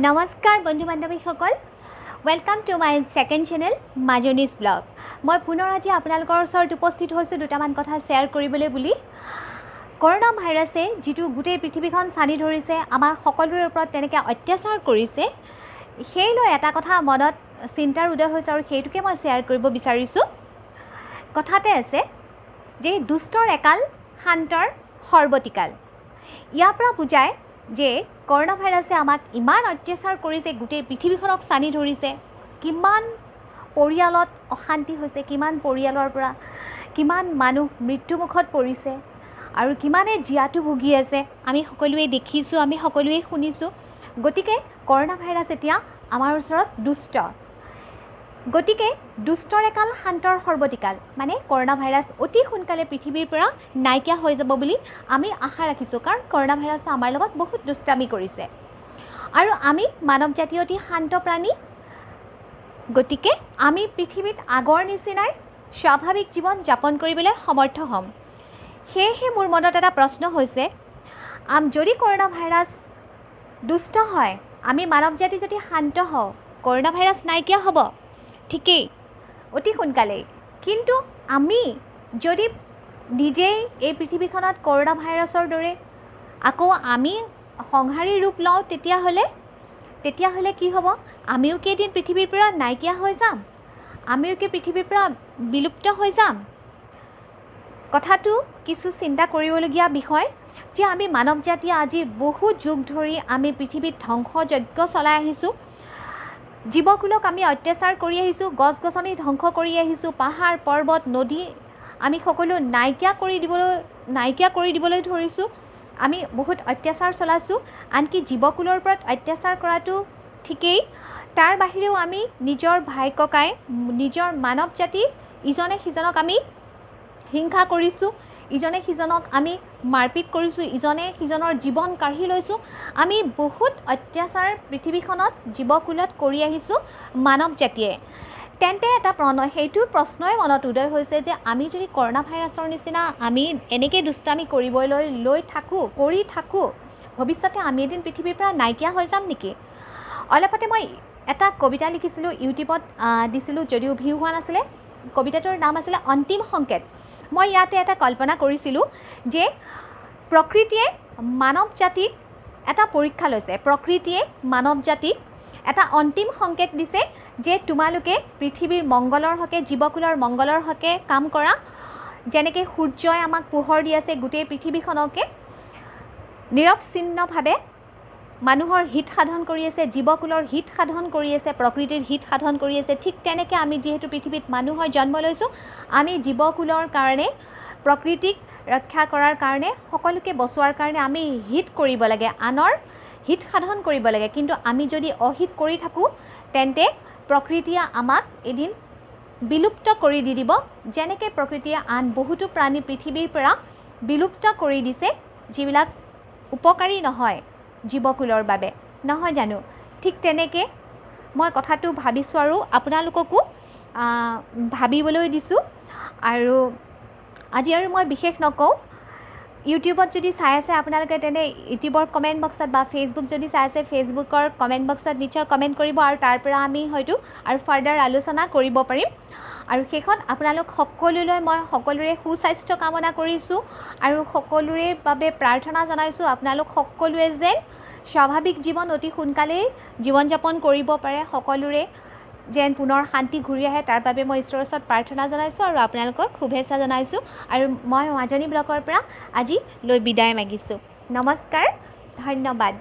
নমস্কাৰ বন্ধু বান্ধৱীসকল, welcome to my second channel Majoni's blog. মই পুনৰ আজি আপোনালোকৰ ওচৰত উপস্থিত হৈছোঁ দুটামান কথা শ্বেয়াৰ কৰিবলৈ বুলি। কৰোণা ভাইৰাছে যিটো গোটেই পৃথিৱীখন ছানি ধৰিছে, আমাৰ সকলোৰে ওপৰত তেনেকৈ অত্যাচাৰ কৰিছে, সেই লৈ এটা কথা মনত চিন্তাৰ উদয় হৈছে আৰু সেইটোকে মই শ্বেয়াৰ কৰিব বিচাৰিছোঁ। কথাতে আছে যে দুষ্টৰ একাল শান্তৰ সৰ্বতিকাল। ইয়াৰ পৰা বুজায় যে কৰোণা ভাইৰাছে আমাক ইমান অত্যাচাৰ কৰিছে, গোটেই পৃথিৱীখনক ছানি ধৰিছে, কিমান পৰিয়ালত অশান্তি হৈছে, কিমান পৰিয়ালৰ পৰা কিমান মানুহ মৃত্যুমুখত পৰিছে আৰু কিমানে জীয়াতু ভুগি আছে, আমি সকলোৱে দেখিছোঁ, আমি সকলোৱে শুনিছোঁ। গতিকে কৰোণা ভাইৰাছ এতিয়া আমাৰ ওচৰত দুষ্ট। গতিকে দুষ্টৰ একাল শান্তৰ সৰ্বতিকাল, মানে কৰোণা ভাইৰাছ অতি সোনকালে পৃথিৱীৰ পৰা নাইকিয়া হৈ যাব বুলি আমি আশা ৰাখিছোঁ। কাৰণ কৰোণা ভাইৰাছে আমাৰ লগত বহুত দুষ্টামি কৰিছে আৰু আমি মানৱ জাতি অতি শান্ত প্ৰাণী। গতিকে আমি পৃথিৱীত আগৰ নিচিনাই স্বাভাৱিক জীৱন যাপন কৰিবলৈ সমৰ্থ হ'ম। সেয়েহে মোৰ মনত এটা প্ৰশ্ন হৈছে, যদি কৰোণা ভাইৰাছ দুষ্ট হয়, আমি মানৱ জাতি যদি শান্ত হওঁ, কৰোণা ভাইৰাছ নাইকিয়া হ'ব ঠিকেই, অতি সোনকালেই। কিন্তু আমি যদি নিজেই এই পৃথিৱীখনত কৰোণা ভাইৰাছৰ দৰে আকৌ আমি সংহাৰী ৰূপ লওঁ, তেতিয়াহ'লে কি হ'ব? আমিও কি এদিন পৃথিৱীৰ পৰা নাইকিয়া হৈ যাম? আমিও কি পৃথিৱীৰ পৰা বিলুপ্ত হৈ যাম? কথাটো কিছু চিন্তা কৰিবলগীয়া বিষয় যে আমি মানৱ জাতিয়ে আজি বহু যুগ ধৰি আমি পৃথিৱীত ধ্বংসযজ্ঞ চলাই আহিছোঁ, জীৱকুলক আমি অত্যাচাৰ কৰি আহিছোঁ, গছ গছনি ধ্বংস কৰি আহিছোঁ, পাহাৰ পৰ্বত নদী আমি সকলো নাইকিয়া কৰি দিবলৈ ধৰিছোঁ। আমি বহুত অত্যাচাৰ চলাইছোঁ, আনকি জীৱকুলৰ ওপৰত অত্যাচাৰ কৰাটো ঠিকেই, তাৰ বাহিৰেও আমি নিজৰ ভাই ককাই, নিজৰ মানৱ জাতি ইজনে সিজনক আমি হিংসা কৰিছোঁ, ইজনে সিজনক আমি মাৰপিট কৰিছোঁ, ইজনে সিজনৰ জীৱন কাঢ়ি লৈছোঁ। আমি বহুত অত্যাচাৰ পৃথিৱীখনত জীৱকুলত কৰি আহিছোঁ মানৱ জাতিয়ে। তেন্তে সেইটো প্ৰশ্নই মনত উদয় হৈছে যে আমি যদি কৰোণা ভাইৰাছৰ নিচিনা আমি এনেকৈ দুষ্টামি কৰিবলৈ কৰি থাকোঁ, ভৱিষ্যতে আমি এদিন পৃথিৱীৰ পৰা নাইকিয়া হৈ যাম নেকি? অলপতে মই এটা কবিতা লিখিছিলোঁ, ইউটিউবত দিছিলোঁ, যদিও ভিউ হোৱা নাছিলে। কবিতাটোৰ নাম আছিলে অন্তিম সংকেত। মই ইয়াতে এটা কল্পনা কৰিছিলোঁ যে প্ৰকৃতিয়ে মানৱ জাতিক এটা পৰীক্ষা লৈছে, প্ৰকৃতিয়ে মানৱ জাতিক এটা অন্তিম সংকেত দিছে যে তোমালোকে পৃথিৱীৰ মংগলৰ হকে, জীৱকুলৰ মংগলৰ হকে কাম কৰা। যেনেকৈ সূৰ্যই আমাক পোহৰ দি আছে, গোটেই পৃথিৱীখনকে নিৰৱচ্ছিন্নভাৱে মানুহৰ হিত সাধন কৰি আছে, জীৱকুলৰ হিত সাধন কৰি আছে, প্ৰকৃতিৰ হিত সাধন কৰি আছে। ঠিক তেনেকৈ আমি যিহেতু পৃথিৱীত মানুহ হৈ জন্ম লৈছোঁ, আমি জীৱকুলৰ কাৰণে, প্ৰকৃতিক ৰক্ষা কৰাৰ কাৰণে, সকলোকে বচোৱাৰ কাৰণে আমি হিত কৰিব লাগে, আনৰ হিত সাধন কৰিব লাগে। কিন্তু আমি যদি অহিত কৰি থাকোঁ, তেন্তে প্ৰকৃতিয়ে আমাক এদিন বিলুপ্ত কৰি দি দিব, যেনেকৈ প্ৰকৃতিয়ে আন বহুতো প্ৰাণী পৃথিৱীৰ পৰা বিলুপ্ত কৰি দিছে, যিবিলাক উপকাৰী নহয় জীৱকুলৰ বাবে, নহয় জানো? ঠিক তেনেকৈ মই কথাটো ভাবিছোঁ আৰু আপোনালোককো ভাবিবলৈ দিছোঁ। আৰু আজি আৰু মই বিশেষ নকওঁ। ইউটিউবত যদি চাই আছে আপোনালোকে, তেনে ইউটিউবৰ কমেণ্ট বক্সত বা ফেচবুক যদি চাই আছে, ফেচবুকৰ কমেণ্ট বক্সত নিশ্চয় কমেণ্ট কৰিব আৰু তাৰ পৰা আমি হয়তো আৰু ফাৰ্ডাৰ আলোচনা কৰিব পাৰিম। আৰু শেষত আপোনালোক সকলোলৈ মই সকলোৰে সুস্বাস্থ্য কামনা কৰিছোঁ আৰু সকলোৰে বাবে প্ৰাৰ্থনা জনাইছোঁ আপোনালোক সকলোৱে যেন স্বাভাৱিক জীৱন অতি সোনকালেই জীৱন যাপন কৰিব পাৰে, সকলোৰে যেন পুনৰ শান্তি ঘূৰি আহে, তাৰ বাবে মই ঈশ্বৰৰ ওচৰত প্ৰাৰ্থনা জনাইছোঁ আৰু আপোনালোকক শুভেচ্ছা জনাইছোঁ। আৰু মই মাজনী ব্লগৰ পৰা আজি লৈ বিদায় মাগিছোঁ। নমস্কাৰ, ধন্যবাদ।